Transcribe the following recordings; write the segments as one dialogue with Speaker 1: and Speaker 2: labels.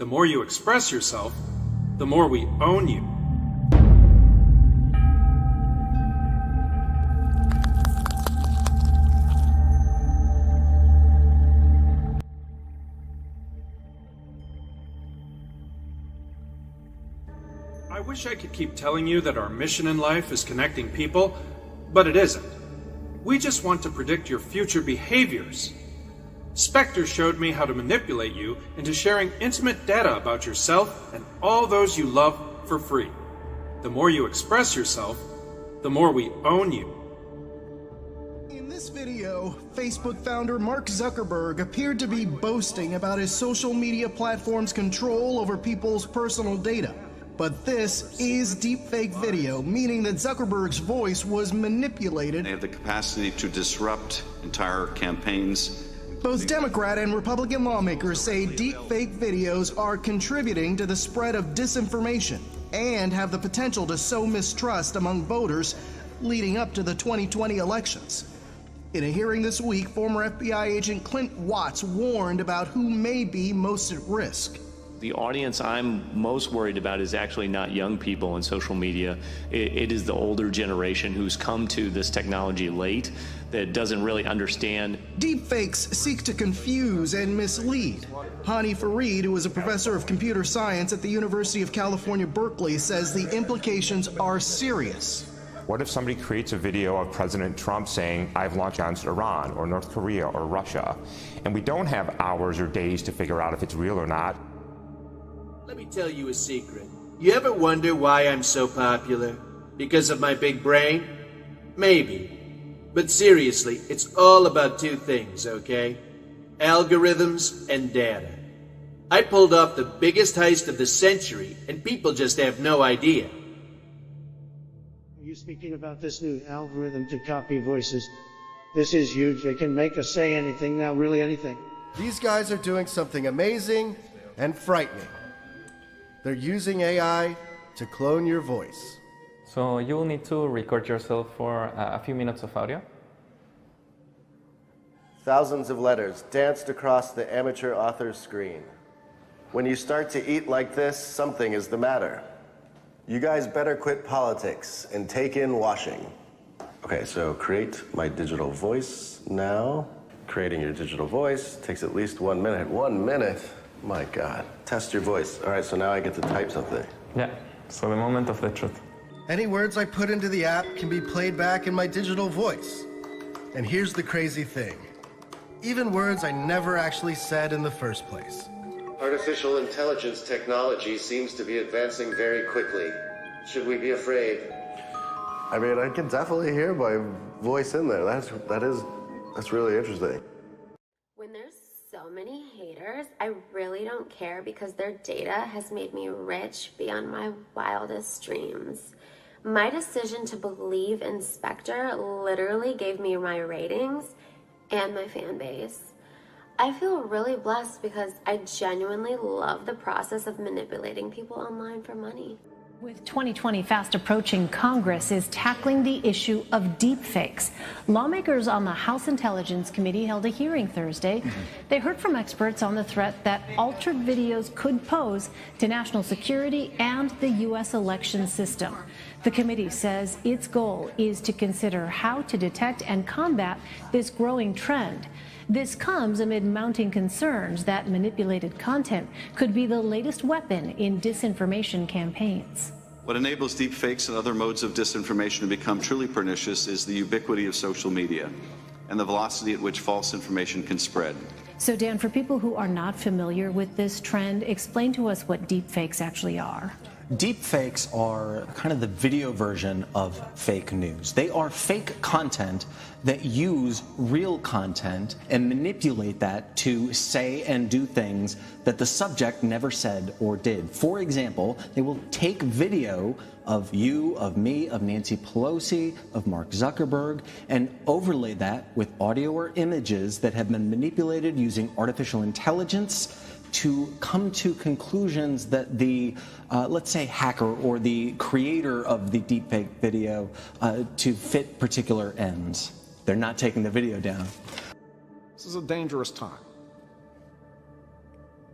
Speaker 1: The more you express yourself, the more we own you. I wish I could keep telling you that our mission in life is connecting people, but it isn't. We just want to predict your future behaviors. Spectre showed me how to manipulate you into sharing intimate data about yourself and all those you love for free. The more you express yourself, the more we own you.
Speaker 2: In this video, Facebook founder Mark Zuckerberg appeared to be boasting about his social media platform's control over people's personal data. But this is deepfake video, meaning that Zuckerberg's voice was manipulated.
Speaker 3: They have the capacity to disrupt entire campaigns.
Speaker 2: Both Democrat and Republican lawmakers say deepfake videos are contributing to the spread of disinformation and have the potential to sow mistrust among voters leading up to the 2020 elections. In a hearing this week, former FBI agent Clint Watts warned about who may be most at risk.
Speaker 4: The audience I'm most worried about is actually not young people in social media. It is the older generation who's come to this technology late, that doesn't really understand.
Speaker 2: Deepfakes seek to confuse and mislead. Hani Farid, who is a professor of computer science at the University of California, Berkeley, says the implications are serious.
Speaker 5: What if somebody creates a video of President Trump saying, I've launched against Iran or North Korea or Russia, and we don't have hours or days to figure out if it's real or not?
Speaker 6: Let me tell you a secret. You ever wonder why I'm so popular? Because of my big brain? Maybe. But seriously, it's all about two things, okay? Algorithms and data. I pulled off the biggest heist of the century, and people just have no idea.
Speaker 7: Are you speaking about this new algorithm to copy voices? This is huge. They can make us say anything now, really anything.
Speaker 8: These guys are doing something amazing and frightening. They're using AI to clone your voice.
Speaker 9: So you will need to record yourself for a few minutes of audio.
Speaker 8: Thousands of letters danced across the amateur author's screen. When you start to eat like this, something is the matter. You guys better quit politics and take in washing. Okay, so create my digital voice now. Creating your digital voice takes at least 1 minute. 1 minute? My God. Test your voice. All right, so now I get to type something.
Speaker 9: Yeah, so the moment of the truth.
Speaker 8: Any words I put into the app can be played back in my digital voice. And here's the crazy thing. Even words I never actually said in the first place. Artificial intelligence technology seems to be advancing very quickly. Should we be afraid? I mean, I can definitely hear my voice in there. That's really interesting.
Speaker 10: When there's so many haters, I really don't care because their data has made me rich beyond my wildest dreams. My decision to believe in Spectre literally gave me my ratings and my fan base. I feel really blessed because I genuinely love the process of manipulating people online for money.
Speaker 11: With 2020 fast approaching, Congress is tackling the issue of deepfakes. Lawmakers on the House Intelligence Committee held a hearing Thursday. They heard from experts on the threat that altered videos could pose to national security and the U.S. election system. The committee says its goal is to consider how to detect and combat this growing trend. This comes amid mounting concerns that manipulated content could be the latest weapon in disinformation campaigns.
Speaker 3: What enables deepfakes and other modes of disinformation to become truly pernicious is the ubiquity of social media and the velocity at which false information can spread.
Speaker 11: So, Dan, for people who are not familiar with this trend, explain to us what deepfakes actually are.
Speaker 12: Deepfakes are kind of the video version of fake news. They are fake content that use real content and manipulate that to say and do things that the subject never said or did. For example, they will take video of you, of me, of Nancy Pelosi, of Mark Zuckerberg, and overlay that with audio or images that have been manipulated using artificial intelligence to come to conclusions that the, let's say, hacker or the creator of the deepfake video to fit particular ends. They're not taking the video down.
Speaker 13: This is a dangerous time.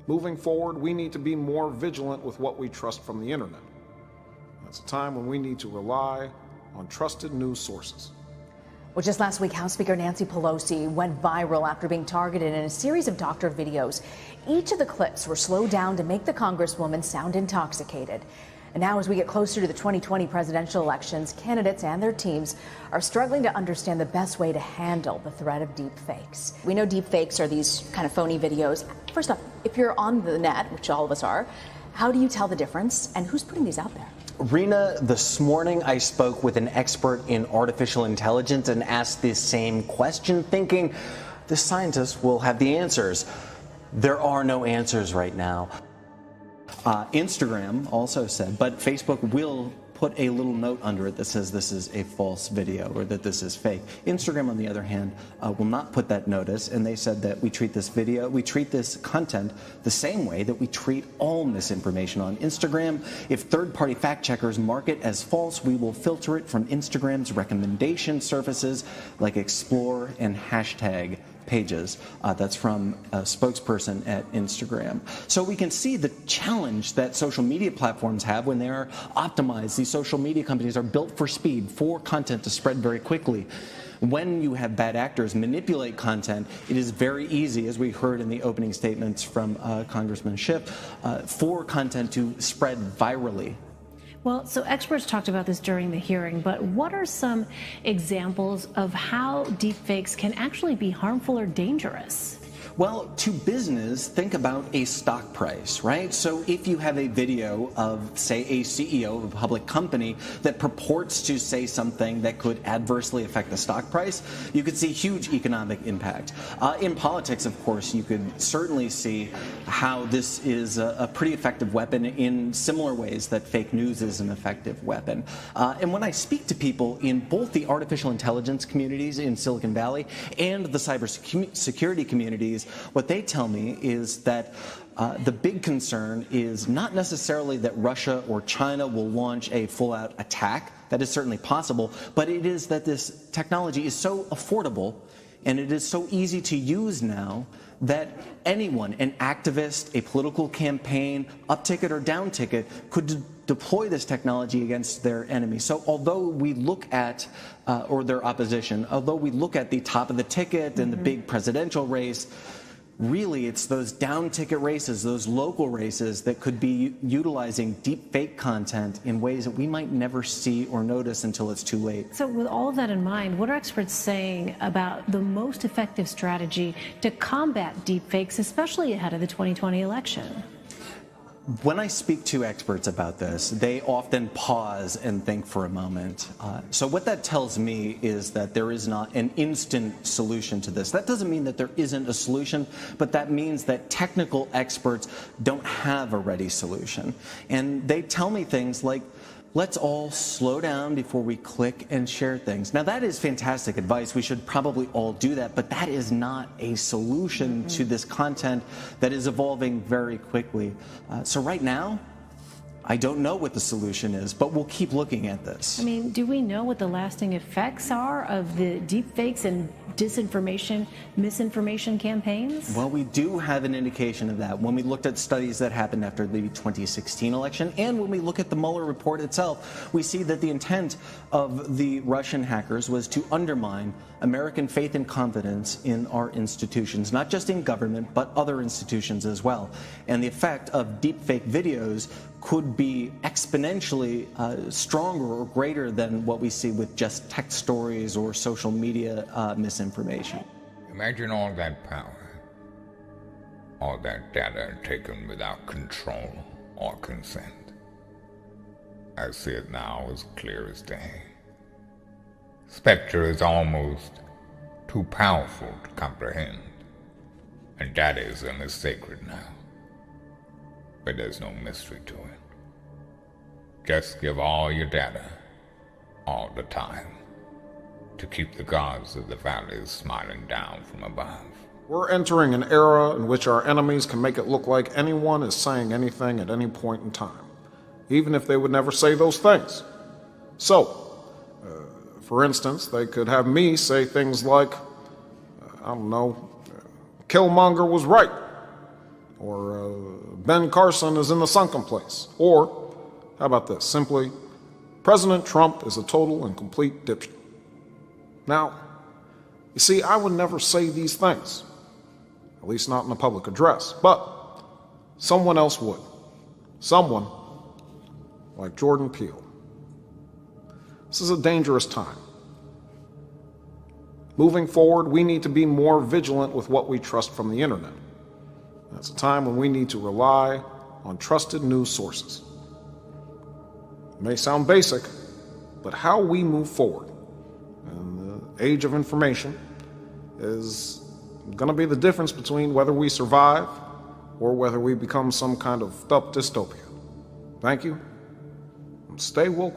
Speaker 13: Moving forward, we need to be more vigilant with what we trust from the internet. It's a time when we need to rely on trusted news sources.
Speaker 14: Well, just last week, House Speaker Nancy Pelosi went viral after being targeted in a series of doctored videos. Each of the clips were slowed down to make the Congresswoman sound intoxicated. And now, as we get closer to the 2020 presidential elections, candidates and their teams are struggling to understand the best way to handle the threat of deep fakes. We know deep fakes are these kind of phony videos. First off, if you're on the net, which all of us are, how do you tell the difference, and who's putting these out there?
Speaker 12: Rena, this morning I spoke with an expert in artificial intelligence and asked this same question, thinking the scientists will have the answers. There are no answers right now. Instagram also said, but Facebook will put a little note under it that says this is a false video or that this is fake. Instagram, on the other hand, will not put that notice, and they said that we treat this content the same way that we treat all misinformation on Instagram. If third-party fact checkers mark it as false, we will filter it from Instagram's recommendation services like Explore and hashtag pages. That's from a spokesperson at Instagram. So we can see the challenge that social media platforms have when they are optimized. These social media companies are built for speed, for content to spread very quickly. When you have bad actors manipulate content, it is very easy, as we heard in the opening statements from Congressman Schiff, for content to spread virally.
Speaker 11: Well, so experts talked about this during the hearing, but what are some examples of how deepfakes can actually be harmful or dangerous?
Speaker 12: Well, to business, think about a stock price, right? So if you have a video of, say, a CEO of a public company that purports to say something that could adversely affect the stock price, you could see huge economic impact. In politics, of course, you could certainly see how this is a pretty effective weapon in similar ways that fake news is an effective weapon. And when I speak to people in both the artificial intelligence communities in Silicon Valley and the cybersecurity communities, what they tell me is that the big concern is not necessarily that Russia or China will launch a full-out attack. That is certainly possible, but it is that this technology is so affordable and it is so easy to use now that anyone, an activist, a political campaign, up ticket or down ticket, could deploy this technology against their enemy. So although we look at, or their opposition, although we look at the top of the ticket and the big presidential race, really it's those down ticket races, those local races that could be utilizing deep fake content in ways that we might never see or notice until it's too late.
Speaker 11: So with all of that in mind, what are experts saying about the most effective strategy to combat deepfakes, especially ahead of the 2020 election?
Speaker 12: When I speak to experts about this, they often pause and think for a moment. So what that tells me is that there is not an instant solution to this. That doesn't mean that there isn't a solution, but that means that technical experts don't have a ready solution. And they tell me things like, let's all slow down before we click and share things. Now, that is fantastic advice. We should probably all do that, but that is not a solution to this content that is evolving very quickly. So right now, I don't know what the solution is, but we'll keep looking at this.
Speaker 11: I mean, do we know what the lasting effects are of the deepfakes and disinformation, misinformation campaigns?
Speaker 12: Well, we do have an indication of that when we looked at studies that happened after the 2016 election, and when we look at the Mueller report itself, we see that the intent of the Russian hackers was to undermine American faith and confidence in our institutions, not just in government, but other institutions as well. And the effect of deepfake videos could be exponentially stronger or greater than what we see with just text stories or social media misinformation.
Speaker 15: Imagine all that power, all that data taken without control or consent. I see it now as clear as day. Spectre is almost too powerful to comprehend, and dataism is sacred now. But there's no mystery to it. Just give all your data, all the time, to keep the gods of the valleys smiling down from above.
Speaker 13: We're entering an era in which our enemies can make it look like anyone is saying anything at any point in time, even if they would never say those things. So, for instance, they could have me say things like, I don't know, Killmonger was right. Or Ben Carson is in the sunken place. Or, how about this? Simply, President Trump is a total and complete dipshit. Now, you see, I would never say these things, at least not in a public address, but someone else would. Someone like Jordan Peele. This is a dangerous time. Moving forward, we need to be more vigilant with what we trust from the internet. It's a time when we need to rely on trusted news sources. It may sound basic, but how we move forward in the age of information is going to be the difference between whether we survive or whether we become some kind of dystopia. Thank you, and stay woke.